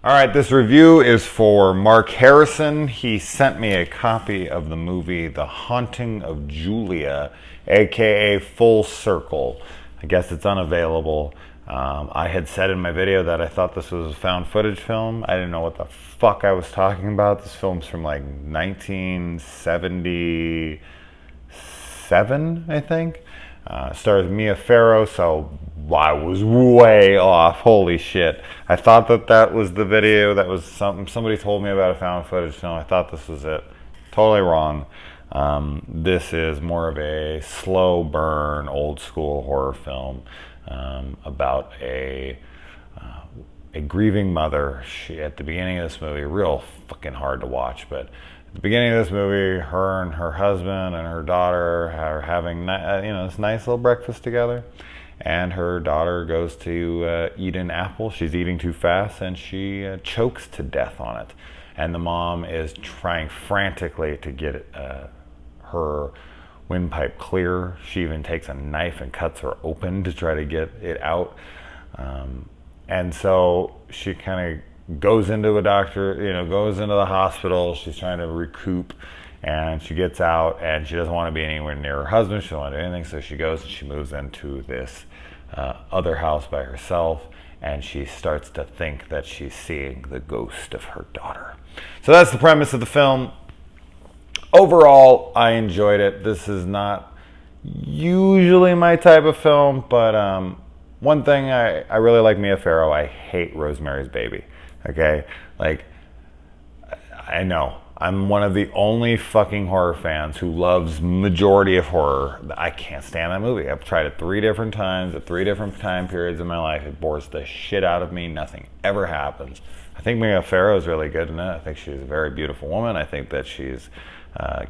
All right, this review is for Mark Harrison. He sent me a copy of the movie The Haunting of Julia, aka Full Circle. I guess it's unavailable. I had said in my video that I thought this was a found footage film. I didn't know what the fuck I was talking about. This film's from like 1977, I think. Stars Mia Farrow, so I was way off. Holy shit. I thought that was the video. That was somebody told me about a found footage film. I thought this was it. Totally wrong. This is more of a slow burn, old school horror film about a grieving mother. She, at the beginning of this movie, real fucking hard to watch, but at the beginning of this movie, her and her husband and her daughter are having this nice little breakfast together, and her daughter goes to eat an apple. She's eating too fast, and she chokes to death on it. And the mom is trying frantically to get her windpipe clear. She even takes a knife and cuts her open to try to get it out. And so she kind of goes into a doctor, goes into the hospital. She's trying to recoup, and she gets out, and she doesn't want to be anywhere near her husband. She doesn't want to do anything, so she goes and she moves into this other house by herself, and she starts to think that she's seeing the ghost of her daughter. So that's the premise of the film. Overall, I enjoyed it. This is not usually my type of film, but one thing, I really like Mia Farrow. I hate Rosemary's Baby. Okay? Like, I know. I'm one of the only fucking horror fans who loves majority of horror. I can't stand that movie. I've tried it 3 different times at 3 different time periods in my life. It bores the shit out of me. Nothing ever happens. I think Mia Farrow is really good in it. I think she's a very beautiful woman. I think that she's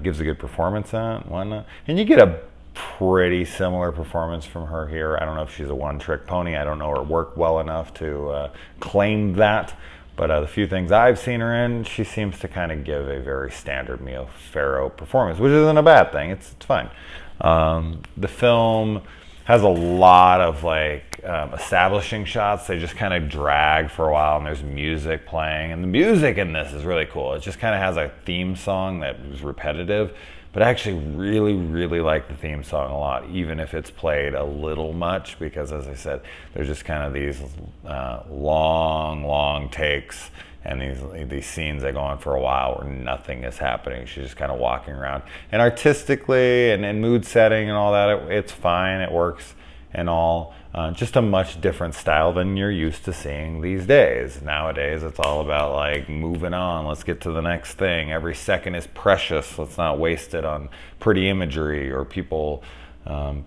gives a good performance in it. Whatnot. And you get a pretty similar performance from her here. I don't know if she's a one-trick pony. I don't know her work well enough to claim that. But the few things I've seen her in, she seems to kind of give a very standard Mia Farrow performance, which isn't a bad thing. It's fine. The film has a lot of establishing shots. They just kind of drag for a while, and there's music playing. And the music in this is really cool. It just kind of has a theme song that is repetitive. But I actually really, really like the theme song a lot, even if it's played a little much, because as I said, there's just kind of these long takes, and these scenes that go on for a while where nothing is happening. She's just kind of walking around. And artistically and mood setting and all that, it's fine, it works and all. Just a much different style than you're used to seeing these days. Nowadays, it's all about like moving on. Let's get to the next thing. Every second is precious. Let's not waste it on pretty imagery or people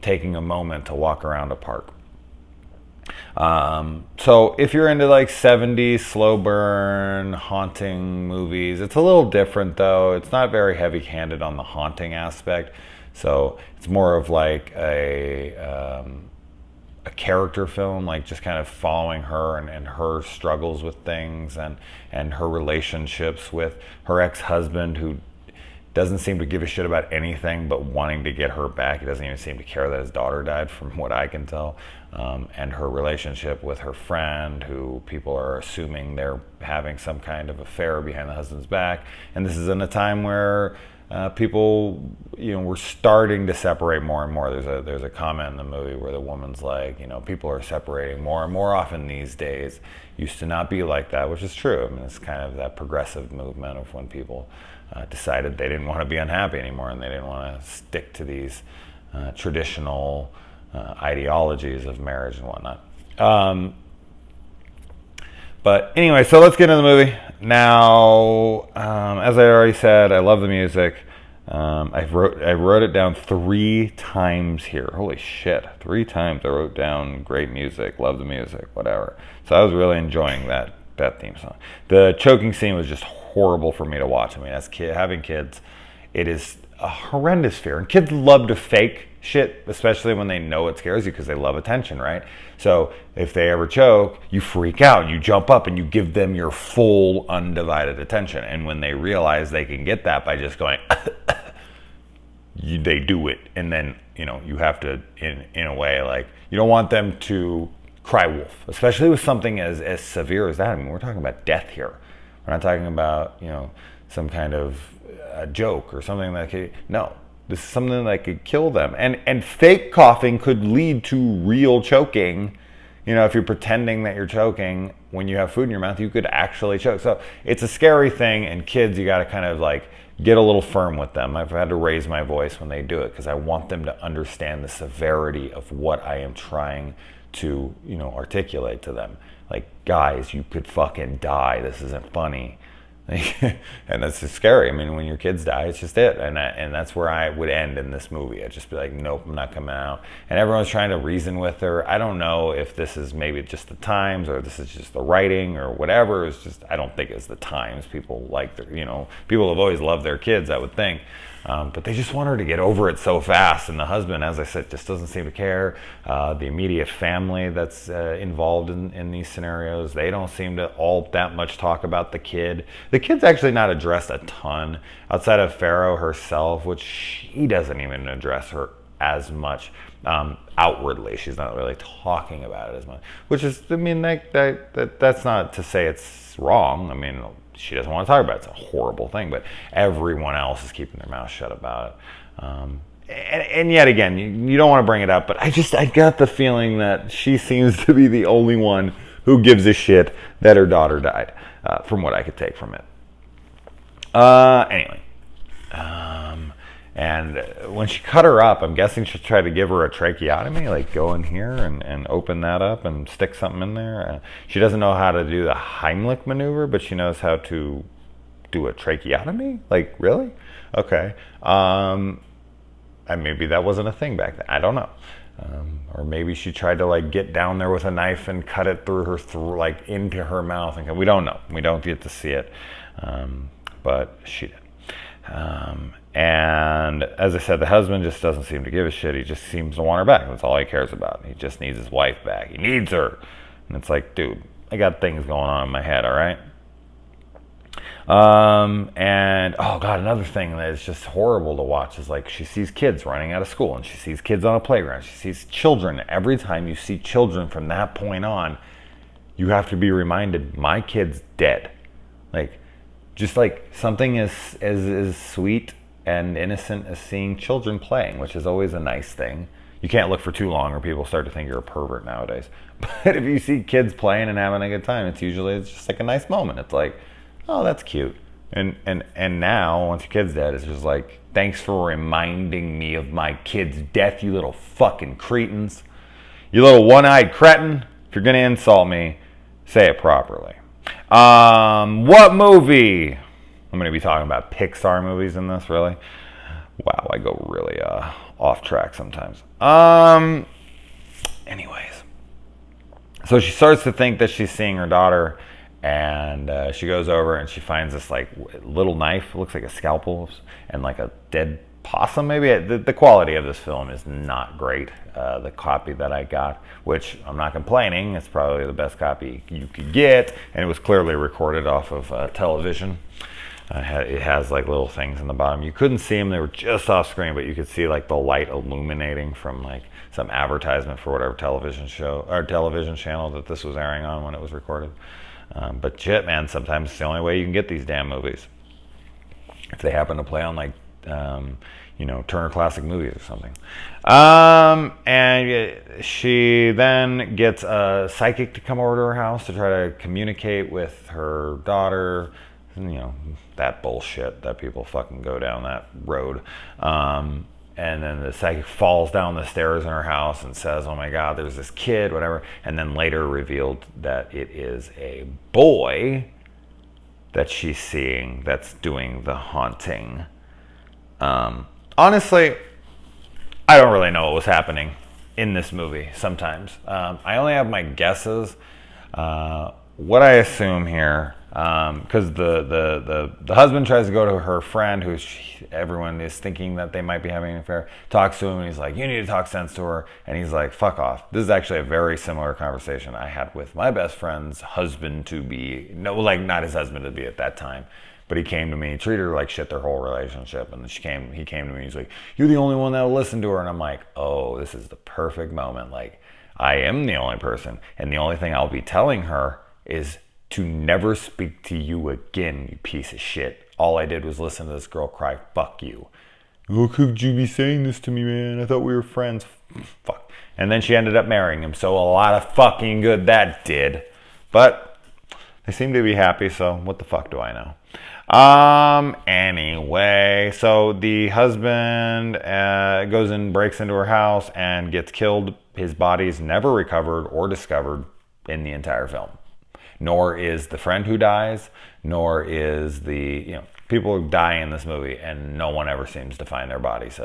taking a moment to walk around a park. So if you're into like 70s slow burn haunting movies, it's a little different though. It's not very heavy-handed on the haunting aspect. So it's more of like a character film, like just kind of following her and her struggles with things and her relationships with her ex-husband, who doesn't seem to give a shit about anything but wanting to get her back. He doesn't even seem to care that his daughter died, from what I can tell. And her relationship with her friend, who people are assuming they're having some kind of affair behind the husband's back. And this is in a time where people, we're starting to separate more and more. There's a comment in the movie where the woman's like, people are separating more and more often these days. Used to not be like that, which is true. I mean, it's kind of that progressive movement of when people decided they didn't want to be unhappy anymore, and they didn't want to stick to these traditional ideologies of marriage and whatnot. But anyway, so let's get into the movie. Now, as I already said, I love the music. I wrote it down 3 times here. Holy shit, 3 times I wrote down great music, love the music, whatever. So I was really enjoying that theme song. The choking scene was just horrible for me to watch. I mean, as having kids, it is a horrendous fear. And kids love to fake shit, especially when they know it scares you, because they love attention, right? So if they ever choke, you freak out, you jump up, and you give them your full undivided attention. And when they realize they can get that by just going they do it. And then you have to, in a way, like, you don't want them to cry wolf, especially with something as severe as that. I mean, we're talking about death here. We're not talking about, some kind of joke or something that could, no, this is something that could kill them. And fake coughing could lead to real choking. If you're pretending that you're choking when you have food in your mouth, you could actually choke. So it's a scary thing, and kids, you got to kind of like get a little firm with them. I've had to raise my voice when they do it because I want them to understand the severity of what I am trying to, articulate to them. Like, guys, you could fucking die. This isn't funny. And that's just scary. I mean, when your kids die, it's just it. And that's where I would end in this movie. I'd just be like, nope, I'm not coming out. And everyone's trying to reason with her. I don't know if this is maybe just the times or this is just the writing or whatever. It's just, I don't think it's the times. People like their, people have always loved their kids, I would think. But they just want her to get over it so fast. And the husband, as I said, just doesn't seem to care. The immediate family that's involved in these scenarios, they don't seem to all that much talk about the kid. The kid's actually not addressed a ton outside of Farrow herself, which she doesn't even address her as much outwardly. She's not really talking about it as much, which is, I mean, that's not to say it's wrong. I mean, she doesn't want to talk about it. It's a horrible thing, but everyone else is keeping their mouth shut about it. And yet again, you don't want to bring it up, but I got the feeling that she seems to be the only one who gives a shit that her daughter died, from what I could take from it. Anyway. And when she cut her up, I'm guessing she tried to give her a tracheotomy, like go in here and open that up and stick something in there. She doesn't know how to do the Heimlich maneuver, but she knows how to do a tracheotomy? Like, really? Okay. And maybe that wasn't a thing back then. I don't know. Or maybe she tried to like get down there with a knife and cut it through her, like into her mouth. And we don't know. We don't get to see it. But she did. And as I said, the husband just doesn't seem to give a shit. He just seems to want her back. That's all he cares about. He just needs his wife back. He needs her. And it's like, dude, I got things going on in my head, all right? And, oh, God, another thing that is just horrible to watch is, like, she sees kids running out of school, and she sees kids on a playground. She sees children. Every time you see children from that point on, you have to be reminded, my kid's dead. Like, just like something as sweet and innocent as seeing children playing, which is always a nice thing. You can't look for too long or people start to think you're a pervert nowadays. But if you see kids playing and having a good time, it's just like a nice moment. It's like, oh, that's cute. And now, once your kid's dead, it's just like, thanks for reminding me of my kid's death, you little fucking cretins. You little one-eyed cretin. If you're gonna insult me, say it properly. What movie? I'm going to be talking about Pixar movies in this, really. Wow, I go really off track sometimes. Anyways. So she starts to think that she's seeing her daughter, and she goes over and she finds this like little knife. It looks like a scalpel and like a dead possum, maybe. The quality of this film is not great. The copy that I got, which I'm not complaining, it's probably the best copy you could get, and it was clearly recorded off of television. It has like little things in the bottom. You couldn't see them; they were just off screen, but you could see like the light illuminating from like some advertisement for whatever television show or television channel that this was airing on when it was recorded. But shit, man, sometimes it's the only way you can get these damn movies. If they happen to play on like Turner Classic Movies or something. And she then gets a psychic to come over to her house to try to communicate with her daughter. That bullshit that people fucking go down that road. And then the psychic falls down the stairs in her house and says, oh my God, there's this kid, whatever. And then later revealed that it is a boy that she's seeing that's doing the haunting. Honestly, I don't really know what was happening in this movie sometimes. I only have my guesses. What I assume here, because the husband tries to go to her friend, who everyone is thinking that they might be having an affair, talks to him, and he's like, you need to talk sense to her. And he's like, fuck off. This is actually a very similar conversation I had with my best friend's husband-to-be. No, like not his husband-to-be at that time. But he came to me, he treated her like shit their whole relationship. And then he came to me, he's like, you're the only one that'll listen to her. And I'm like, oh, this is the perfect moment. Like, I am the only person. And the only thing I'll be telling her is to never speak to you again, you piece of shit. All I did was listen to this girl cry, fuck you. How could you be saying this to me, man? I thought we were friends. Fuck. And then she ended up marrying him, so a lot of fucking good that did. But they seem to be happy, so what the fuck do I know? Anyway, so the husband goes and breaks into her house and gets killed. His body's never recovered or discovered in the entire film. Nor is the friend who dies, nor is the, people die in this movie and no one ever seems to find their bodies.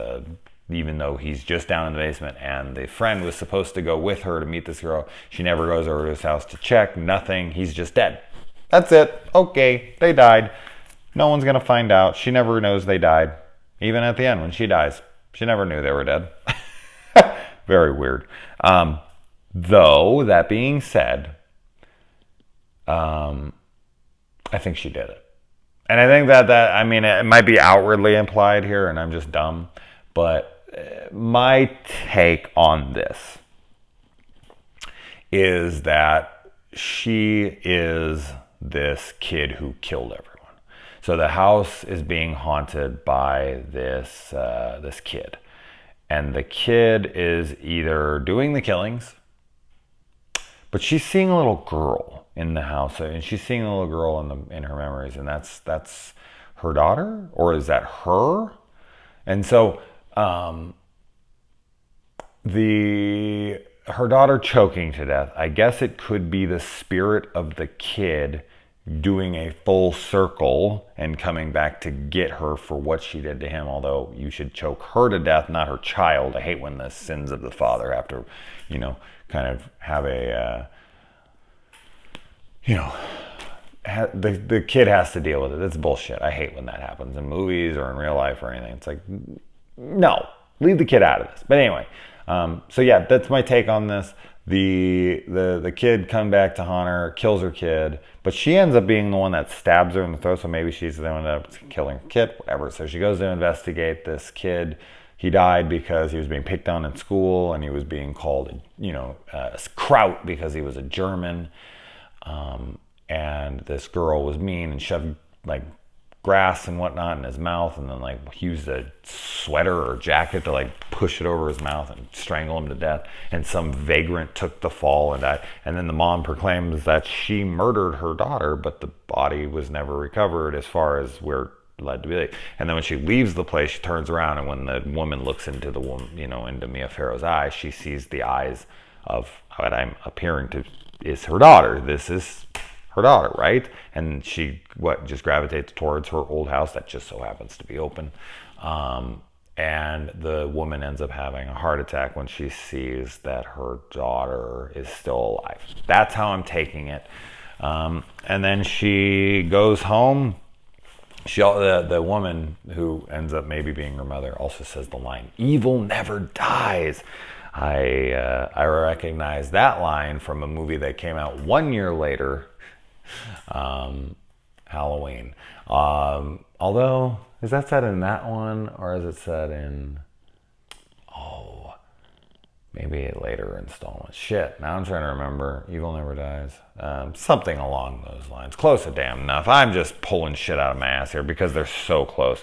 Even though he's just down in the basement and the friend was supposed to go with her to meet this girl, she never goes over to his house to check, nothing, he's just dead. That's it. Okay, they died. No one's going to find out. She never knows they died. Even at the end when she dies, she never knew they were dead. Very weird. Though, that being said, I think she did it. And I think that it might be outwardly implied here and I'm just dumb. But my take on this is that she is this kid who killed everyone. So the house is being haunted by this kid. And the kid is either doing the killings, but she's seeing a little girl in the house. And she's seeing a little girl in her memories. And that's her daughter? Or is that her? And so her daughter choking to death, I guess it could be the spirit of the kid doing a full circle and coming back to get her for what she did to him. Although you should choke her to death, not her child. I hate when the sins of the father have to, kind of have a, the kid has to deal with it. That's bullshit. I hate when that happens in movies or in real life or anything. It's like, no, leave the kid out of this. But anyway, so yeah, that's my take on this. The kid come back to haunt her, kills her kid, but she ends up being the one that stabs her in the throat, so maybe she's the one that ends up killing her kid, whatever. So she goes to investigate this kid. He died because he was being picked on in school, and he was being called, Kraut because he was a German. And this girl was mean and shoved grass and whatnot in his mouth, and then used a sweater or jacket to push it over his mouth and strangle him to death. And some vagrant took the fall and died. And then the mom proclaims that she murdered her daughter, but the body was never recovered, as far as we're led to believe. And then when she leaves the place, she turns around, and when the woman looks into the woman, into Mia Farrow's eyes, she sees the eyes of what I'm appearing to is her daughter. This is her daughter, right? And she just gravitates towards her old house that just so happens to be open. And the woman ends up having a heart attack when she sees that her daughter is still alive. That's how I'm taking it. And then she goes home. The woman who ends up maybe being her mother also says the line, "Evil never dies." I recognize that line from a movie that came out 1 year later, Halloween. Although, is that said in that one, or is it said in, maybe a later installment? Shit, now I'm trying to remember. Evil Never Dies. Something along those lines. Close enough enough. I'm just pulling shit out of my ass here because they're so close.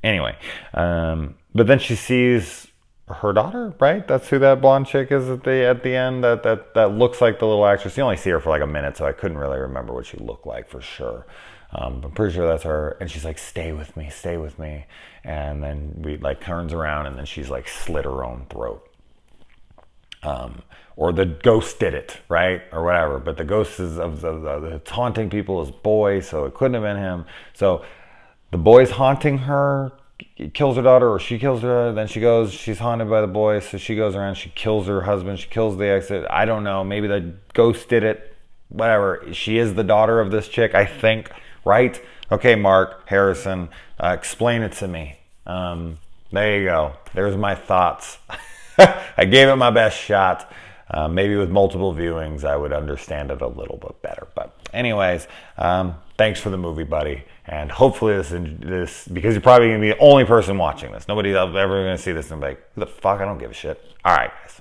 Anyway, but then she sees her daughter, right? That's who that blonde chick is at the end. That looks like the little actress. You only see her for a minute, so I couldn't really remember what she looked like for sure. I'm pretty sure that's her. And she's like, "Stay with me, stay with me." And then we turns around, and then she's slit her own throat. Or the ghost did it, right? Or whatever. But the ghost is it's haunting people as boy, so it couldn't have been him. So the boy's haunting her, kills her daughter, or she kills her. Then she's haunted by the boy, so she goes around, she kills her husband, she kills the ex. I don't know, maybe the ghost did it, whatever. She is the daughter of this chick, I think, right? Okay, Mark Harrison, explain it to me. There you go. There's my thoughts. I gave it my best shot. Maybe with multiple viewings, I would understand it a little bit better. But anyways, thanks for the movie, buddy. And hopefully this because you're probably going to be the only person watching this. Nobody else ever going to see this and be like, who the fuck? I don't give a shit. All right, guys.